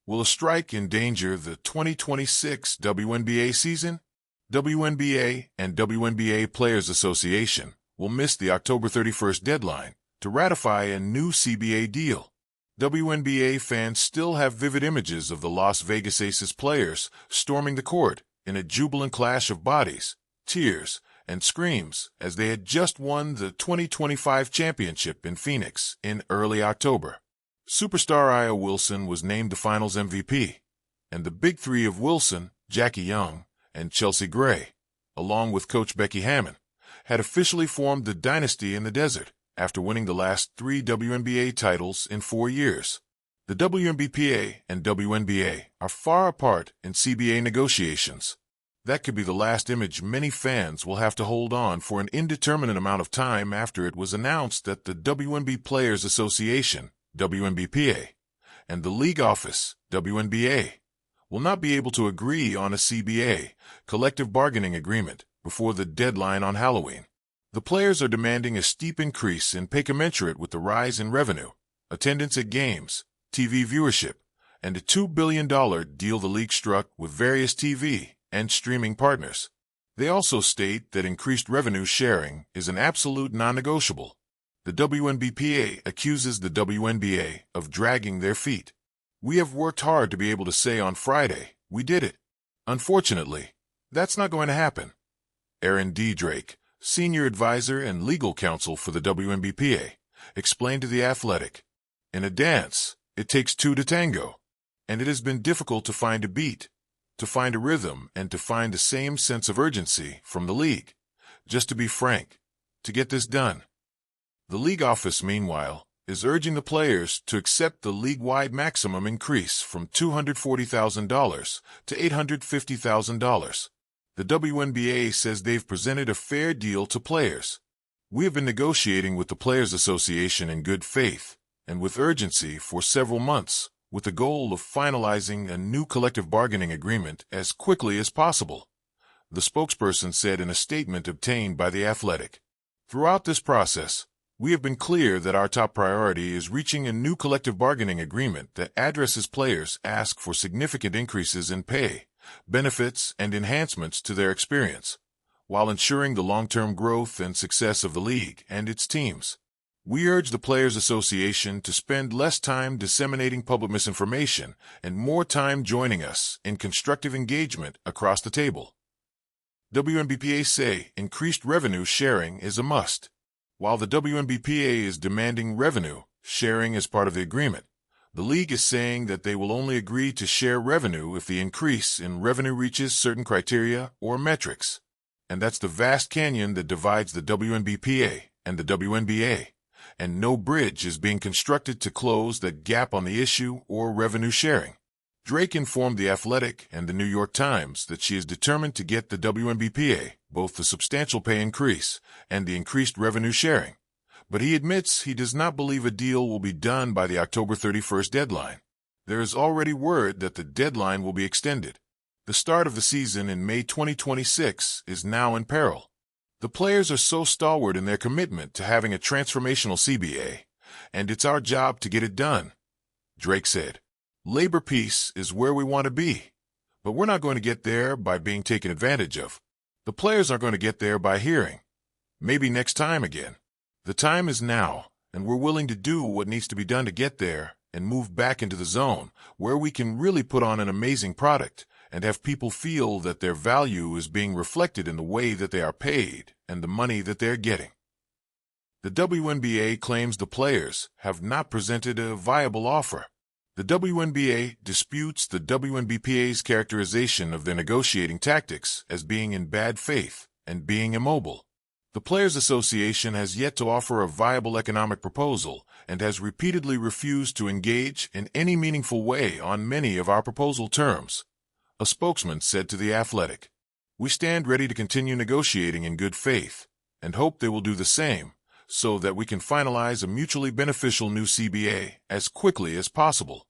Will a strike endanger the 2026 WNBA season? WNBA and WNBA Players Association will miss the October 31st deadline to ratify a new CBA deal. WNBA fans still have vivid images of the Las Vegas Aces players storming the court in a jubilant clash of bodies, tears, and screams as they had just won the 2025 championship in Phoenix in early October. Superstar Aya Wilson was named the Finals MVP, and the big three of Wilson, Jackie Young, and Chelsea Gray, along with coach Becky Hammon, had officially formed the Dynasty in the desert after winning the last 3 WNBA titles in 4 years. The WNBPA and WNBA are far apart in CBA negotiations. That could be the last image many fans will have to hold on for an indeterminate amount of time after it was announced that the WNB Players Association, WNBPA, and the league office, WNBA, will not be able to agree on a CBA, collective bargaining agreement, before the deadline on Halloween. The players are demanding a steep increase in pay commensurate with the rise in revenue, attendance at games, TV viewership, and a $2 billion deal the league struck with various TV and streaming partners. They also state that increased revenue sharing is an absolute non-negotiable. The WNBPA accuses the WNBA of dragging their feet. "We have worked hard to be able to say on Friday, we did it. Unfortunately, that's not going to happen." Aaron D. Drake, senior advisor and legal counsel for the WNBPA, explained to The Athletic, "In a dance, it takes two to tango, and it has been difficult to find a beat, to find a rhythm, and to find the same sense of urgency from the league, just to be frank, to get this done." The league office, meanwhile, is urging the players to accept the league-wide maximum increase from $240,000 to $850,000. The WNBA says they've presented a fair deal to players. "We have been negotiating with the Players Association in good faith and with urgency for several months, with the goal of finalizing a new collective bargaining agreement as quickly as possible," the spokesperson said in a statement obtained by The Athletic. "Throughout this process, we have been clear that our top priority is reaching a new collective bargaining agreement that addresses players ask for significant increases in pay, benefits, and enhancements to their experience, while ensuring the long-term growth and success of the league and its teams. We urge the Players Association to spend less time disseminating public misinformation and more time joining us in constructive engagement across the table." WNBPA say increased revenue sharing is a must. While the WNBPA is demanding revenue sharing as part of the agreement, the league is saying that they will only agree to share revenue if the increase in revenue reaches certain criteria or metrics. And that's the vast canyon that divides the WNBPA and the WNBA, and no bridge is being constructed to close that gap on the issue or revenue sharing. Drake informed The Athletic and the New York Times that she is determined to get the WNBPA both the substantial pay increase and the increased revenue sharing, but he admits he does not believe a deal will be done by the October 31st deadline. There is already word that the deadline will be extended. The start of the season in May 2026 is now in peril. "The players are so stalwart in their commitment to having a transformational CBA, and it's our job to get it done," Drake said. "Labor peace is where we want to be, but we're not going to get there by being taken advantage of. The players aren't going to get there by hearing, maybe next time again. The time is now, and we're willing to do what needs to be done to get there and move back into the zone where we can really put on an amazing product and have people feel that their value is being reflected in the way that they are paid and the money that they're getting." The WNBA claims the players have not presented a viable offer. The WNBA disputes the WNBPA's characterization of their negotiating tactics as being in bad faith and being immobile. The Players Association has yet to offer a viable economic proposal and has repeatedly refused to engage in any meaningful way on many of our proposal terms. A spokesman said to The Athletic, "We stand ready to continue negotiating in good faith and hope they will do the same so that we can finalize a mutually beneficial new CBA as quickly as possible."